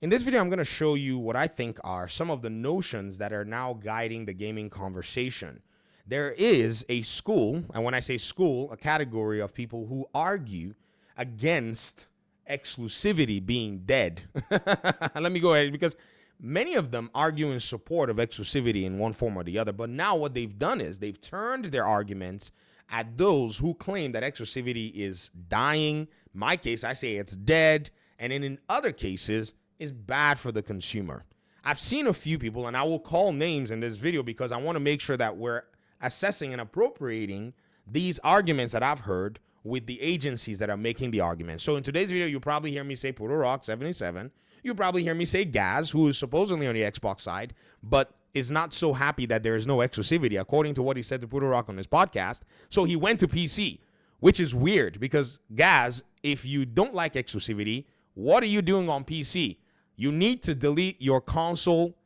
In this video, I'm going to show you what I think are some of the notions that are now guiding the gaming conversation. There is a school, and when I say school, a category of people who argue against exclusivity being dead. Let me go ahead, because many of them argue in support of exclusivity in one form or the other. But now what they've done is they've turned their arguments at those who claim that exclusivity is dying. In my case, I say it's dead. And in other cases, is bad for the consumer. I've seen a few people, and I will call names in this video because I want to make sure that we're assessing and appropriating these arguments that I've heard with the agencies that are making the argument. So in today's video, you'll probably hear me say Puerto Rock 77. You'll probably hear me say Gaz, who is supposedly on the Xbox side, but is not so happy that there is no exclusivity, according to what he said to Puerto Rock on his podcast. So he went to PC, which is weird because Gaz, if you don't like exclusivity, what are you doing on PC? You need to delete your console,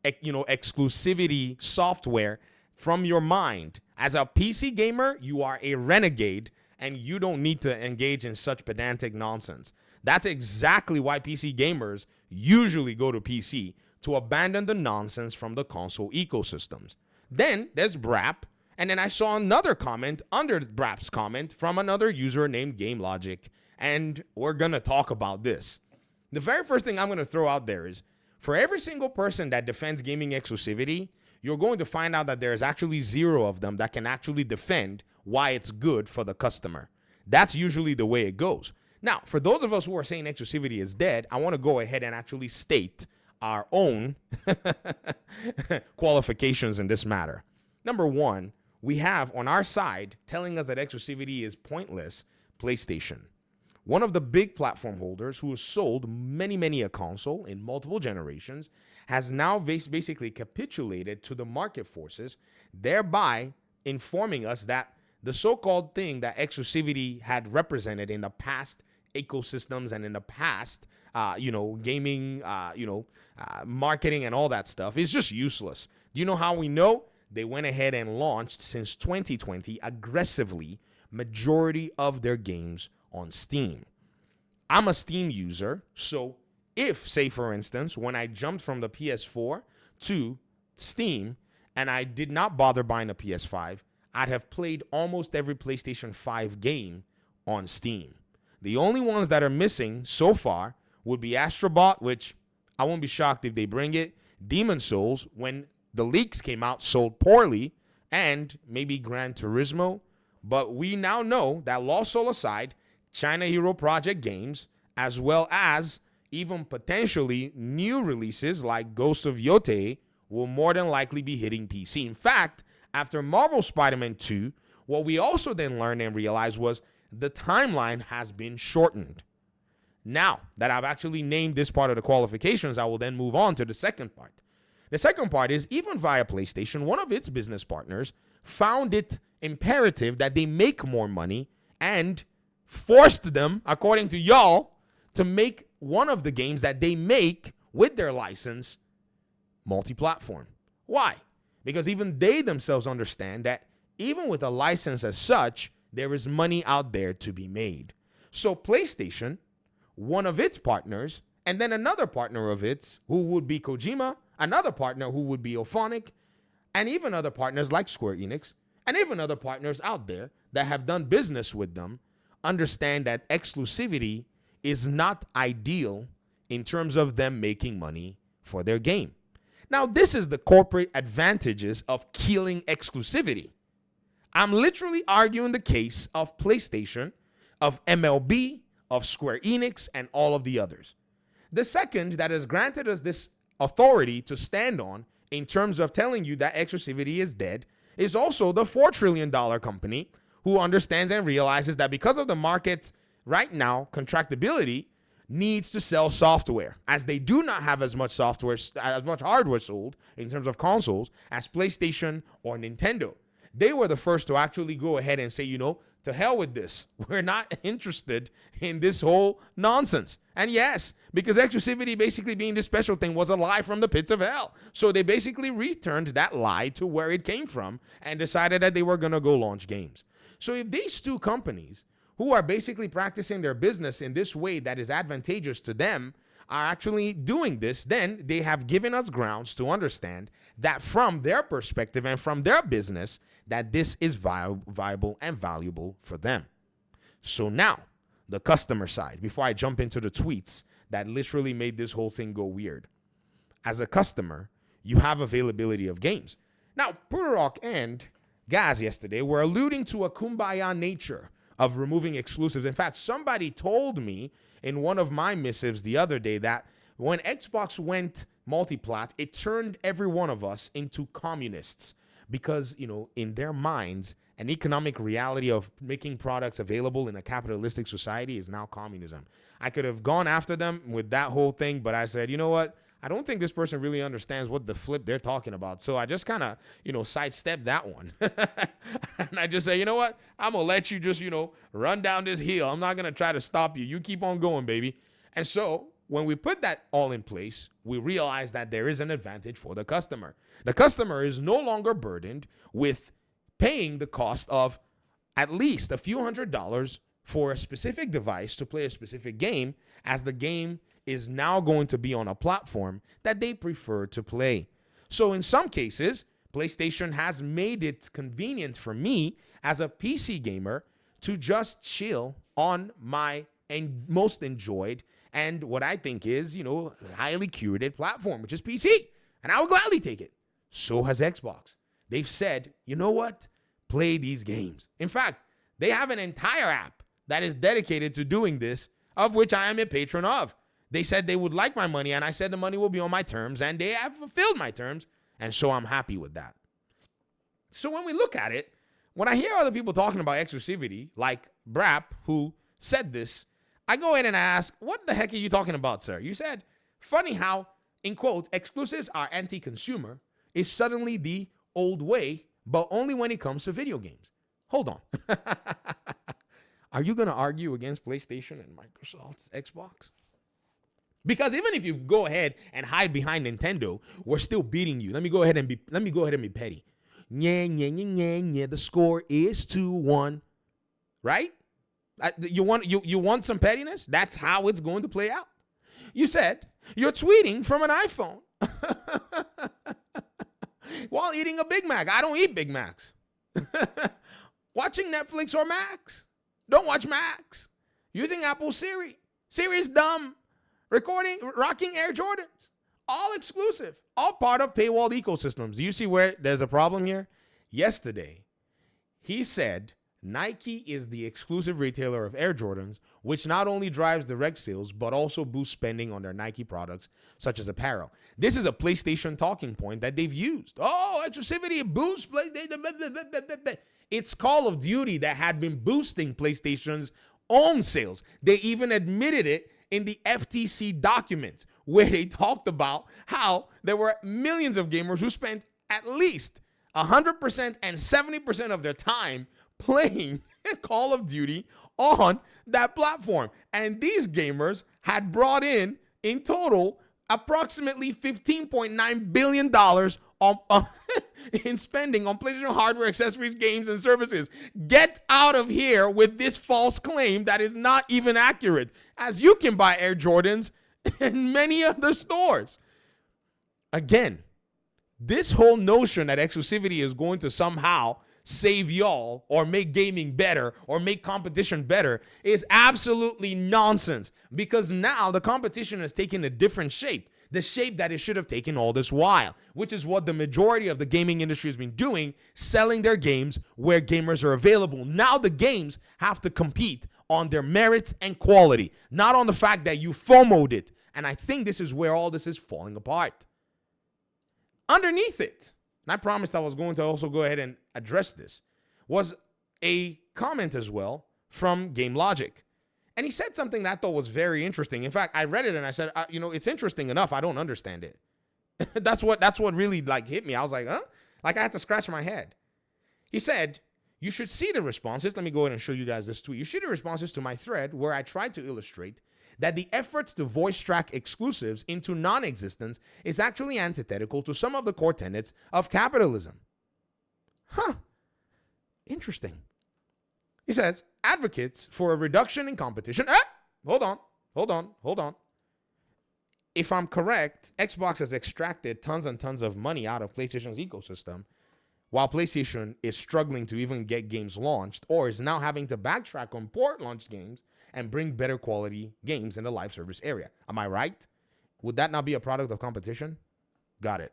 exclusivity software from your mind. As a PC gamer, you are a renegade, and you don't need to engage in such pedantic nonsense. That's exactly why PC gamers usually go to PC, to abandon the nonsense from the console ecosystems. Then there's Brap, and then I saw another comment under Brap's comment from another user named GameLogic, and we're going to talk about this. The very first thing I'm going to throw out there is, for every single person that defends gaming exclusivity, you're going to find out that there's actually zero of them that can actually defend why it's good for the customer. That's usually the way it goes. Now, for those of us who are saying exclusivity is dead, I want to go ahead and actually state our own qualifications in this matter. Number one, we have on our side telling us that exclusivity is pointless, PlayStation. One of the big platform holders who has sold many a console in multiple generations has now basically capitulated to the market forces, thereby informing us that the so-called thing that exclusivity had represented in the past ecosystems and in the past, gaming, marketing and all that stuff is just useless. Do you know how we know? They went ahead and launched since 2020 aggressively majority of their games on Steam. I'm a Steam user, so if, say for instance, when I jumped from the PS4 to Steam and I did not bother buying a PS5, I'd have played almost every PlayStation 5 game on Steam. The only ones that are missing so far would be Astrobot, which I won't be shocked if they bring it, Demon's Souls, when the leaks came out, sold poorly, and maybe Gran Turismo. But we now know that Lost Soul aside, China Hero Project games, as well as even potentially new releases like Ghost of Yotei, will more than likely be hitting PC. In fact, after Marvel Spider-Man 2, what we also then learned and realized was the timeline has been shortened. Now that I've actually named this part of the qualifications, I will then move on to the second part. The second part is, even via PlayStation, one of its business partners found it imperative that they make more money and forced them, according to y'all, to make one of the games that they make with their license multi-platform. Why? Because even they themselves understand that even with a license as such, there is money out there to be made. So PlayStation, one of its partners, and then another partner of its, who would be Kojima, another partner who would be Ophonic, and even other partners like Square Enix, and even other partners out there that have done business with them, understand that exclusivity is not ideal in terms of them making money for their game. Now, this is the corporate advantages of killing exclusivity. I'm literally arguing the case of PlayStation, of MLB, of Square Enix, and all of the others. The second that has granted us this authority to stand on in terms of telling you that exclusivity is dead is also the $4 trillion company who understands and realizes that because of the market's right now contractibility, needs to sell software, as they do not have as much software, as much hardware sold in terms of consoles as PlayStation or Nintendo. They were the first to actually go ahead and say, to hell with this. We're not interested in this whole nonsense. And yes, because exclusivity basically being this special thing was a lie from the pits of hell. So they basically returned that lie to where it came from and decided that they were going to go launch games. So if these two companies who are basically practicing their business in this way that is advantageous to them are actually doing this, then they have given us grounds to understand that from their perspective and from their business, that this is viable and valuable for them. So now, the customer side, before I jump into the tweets that literally made this whole thing go weird. As a customer, you have availability of games. Now, Puderok and Gaz yesterday were alluding to a kumbaya nature of removing exclusives. In fact, somebody told me in one of my missives the other day that when Xbox went multiplat, it turned every one of us into communists because, in their minds, an economic reality of making products available in a capitalistic society is now communism. I could have gone after them with that whole thing, but I said, you know what? I don't think this person really understands what the flip they're talking about. So I just kind of, sidestepped that one. And I just say, you know what? I'm going to let you just, run down this hill. I'm not going to try to stop you. You keep on going, baby. And so when we put that all in place, we realize that there is an advantage for the customer. The customer is no longer burdened with paying the cost of at least a few $100s for a specific device to play a specific game, as the game is now going to be on a platform that they prefer to play. So in some cases, PlayStation has made it convenient for me as a PC gamer to just chill on my most enjoyed and what I think is, highly curated platform, which is PC. And I would gladly take it. So has Xbox. They've said, you know what? Play these games. In fact, they have an entire app that is dedicated to doing this, of which I am a patron of. They said they would like my money, and I said the money will be on my terms, and they have fulfilled my terms, and so I'm happy with that. So when we look at it, when I hear other people talking about exclusivity, like Brap, who said this, I go in and ask, what the heck are you talking about, sir? You said, funny how, in quote, exclusives are anti-consumer is suddenly the old way, but only when it comes to video games. Hold on. Are you going to argue against PlayStation and Microsoft's Xbox? Because even if you go ahead and hide behind Nintendo, we're still beating you. Let me go ahead and be petty. The score is 2-1. Right? You want some pettiness? That's how it's going to play out. You said you're tweeting from an iPhone while eating a Big Mac. I don't eat Big Macs. Watching Netflix or Macs. Don't watch Macs. Using Apple Siri. Siri's dumb. Rocking Air Jordans. All exclusive. All part of paywalled ecosystems. Do you see where there's a problem here? Yesterday, he said Nike is the exclusive retailer of Air Jordans, which not only drives direct sales, but also boosts spending on their Nike products, such as apparel. This is a PlayStation talking point that they've used. Oh, exclusivity boosts PlayStation. It's Call of Duty that had been boosting PlayStation's own sales. They even admitted it in the FTC documents, where they talked about how there were millions of gamers who spent at least 100% and 70% of their time playing Call of Duty on that platform. And these gamers had brought in total, approximately $15.9 billion in spending on PlayStation hardware, accessories, games, and services. Get out of here with this false claim that is not even accurate, as you can buy Air Jordans in many other stores. Again, this whole notion that exclusivity is going to somehow save y'all or make gaming better or make competition better is absolutely nonsense, because now the competition has taken a different shape, the shape that it should have taken all this while, which is what the majority of the gaming industry has been doing, selling their games where gamers are available. Now the games have to compete on their merits and quality, not on the fact that you FOMO'd it. And I think this is where all this is falling apart. Underneath it, and I promised I was going to also go ahead and address this, was a comment as well from Game Logic. And he said something that I thought was very interesting. In fact, I read it and I said, it's interesting enough. I don't understand it. That's what really hit me. I was like, huh? I had to scratch my head. He said, you should see the responses. Let me go ahead and show you guys this tweet. You see the responses to my thread where I tried to illustrate that the efforts to voice track exclusives into non-existence is actually antithetical to some of the core tenets of capitalism. Huh. Interesting. He says, advocates for a reduction in competition. Hold on. if I'm correct, Xbox has extracted tons and tons of money out of PlayStation's ecosystem, while PlayStation is struggling to even get games launched, or is now having to backtrack on port launch games and bring better quality games in the live service area. Am I right? Would that not be a product of competition? Got it.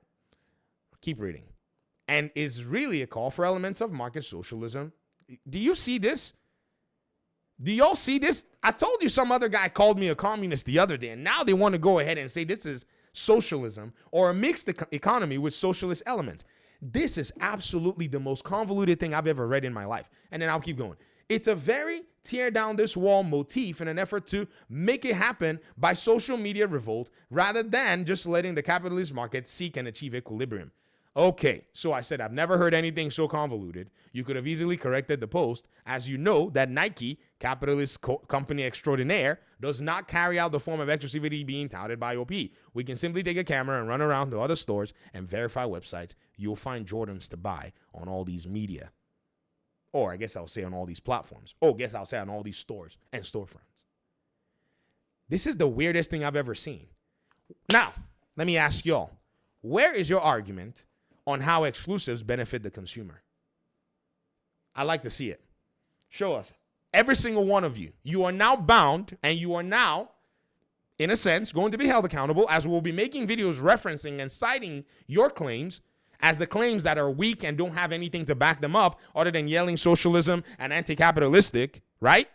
Keep reading. And is really a call for elements of market socialism. Do you see this? Do y'all see this? I told you some other guy called me a communist the other day, and now they want to go ahead and say this is socialism or a mixed economy with socialist elements. This is absolutely the most convoluted thing I've ever read in my life. And then I'll keep going. It's a very tear down this wall motif in an effort to make it happen by social media revolt rather than just letting the capitalist market seek and achieve equilibrium. Okay, so I said I've never heard anything so convoluted. You could have easily corrected the post, as you know that Nike, capitalist company extraordinaire, does not carry out the form of exclusivity being touted by OP. We can simply take a camera and run around to other stores and verify websites. You'll find Jordans to buy on all these media. Or I guess I'll say on all these platforms. Oh, I guess I'll say on all these stores and storefronts. This is the weirdest thing I've ever seen. Now, let me ask y'all, where is your argument on how exclusives benefit the consumer? I'd like to see it. Show us. Every single one of you. You are now bound, and you are now, in a sense, going to be held accountable, as we'll be making videos referencing and citing your claims as the claims that are weak and don't have anything to back them up other than yelling socialism and anti-capitalistic, right?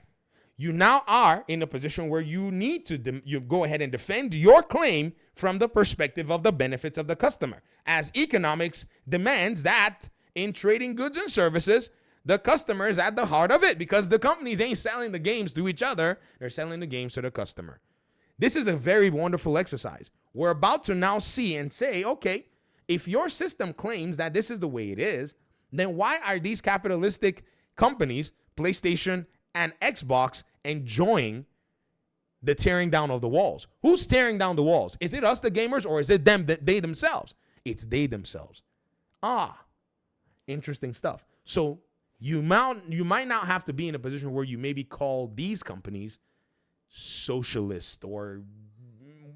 You now are in a position where you need to you go ahead and defend your claim from the perspective of the benefits of the customer, as economics demands that in trading goods and services, the customer is at the heart of it, because the companies ain't selling the games to each other. They're selling the games to the customer. This is a very wonderful exercise. We're about to now see and say, okay, if your system claims that this is the way it is, then why are these capitalistic companies, PlayStation and Xbox, enjoying the tearing down of the walls? Who's tearing down the walls? Is it us, the gamers, or is it them, they themselves? It's they themselves. Interesting stuff. So you might not have to be in a position where you maybe call these companies socialist or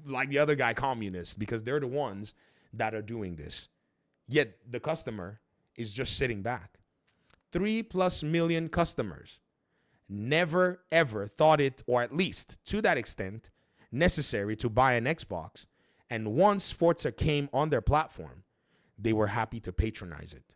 like the other guy communist, because they're the ones that are doing this. Yet the customer is just sitting back. 3+ million customers never ever thought it, or at least to that extent, necessary to buy an Xbox. And once Forza came on their platform, they were happy to patronize it.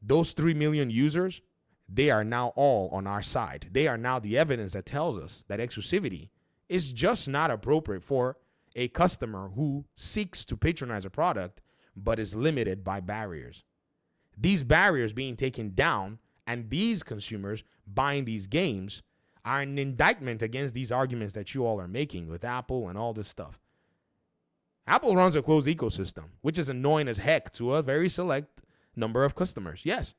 Those 3 million users, they are now all on our side. They are now the evidence that tells us that exclusivity is just not appropriate for a customer who seeks to patronize a product but is limited by barriers. These barriers being taken down and these consumers buying these games are an indictment against these arguments that you all are making with Apple and all this stuff. Apple runs a closed ecosystem, which is annoying as heck to a very select number of customers. Yes.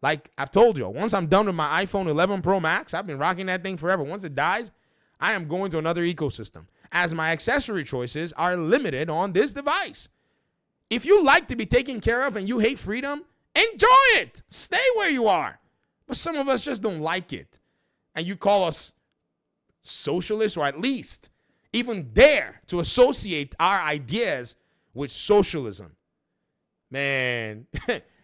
Like I've told you, once I'm done with my iPhone 11 Pro Max, I've been rocking that thing forever. Once it dies, I am going to another ecosystem, as my accessory choices are limited on this device. If you like to be taken care of and you hate freedom, enjoy it. Stay where you are. But some of us just don't like it. And you call us socialists, or at least even dare to associate our ideas with socialism. Man,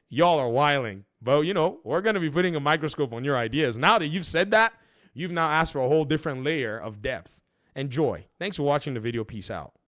y'all are wilding. But, you know, we're going to be putting a microscope on your ideas. Now that you've said that, you've now asked for a whole different layer of depth. Enjoy. Thanks for watching the video. Peace out.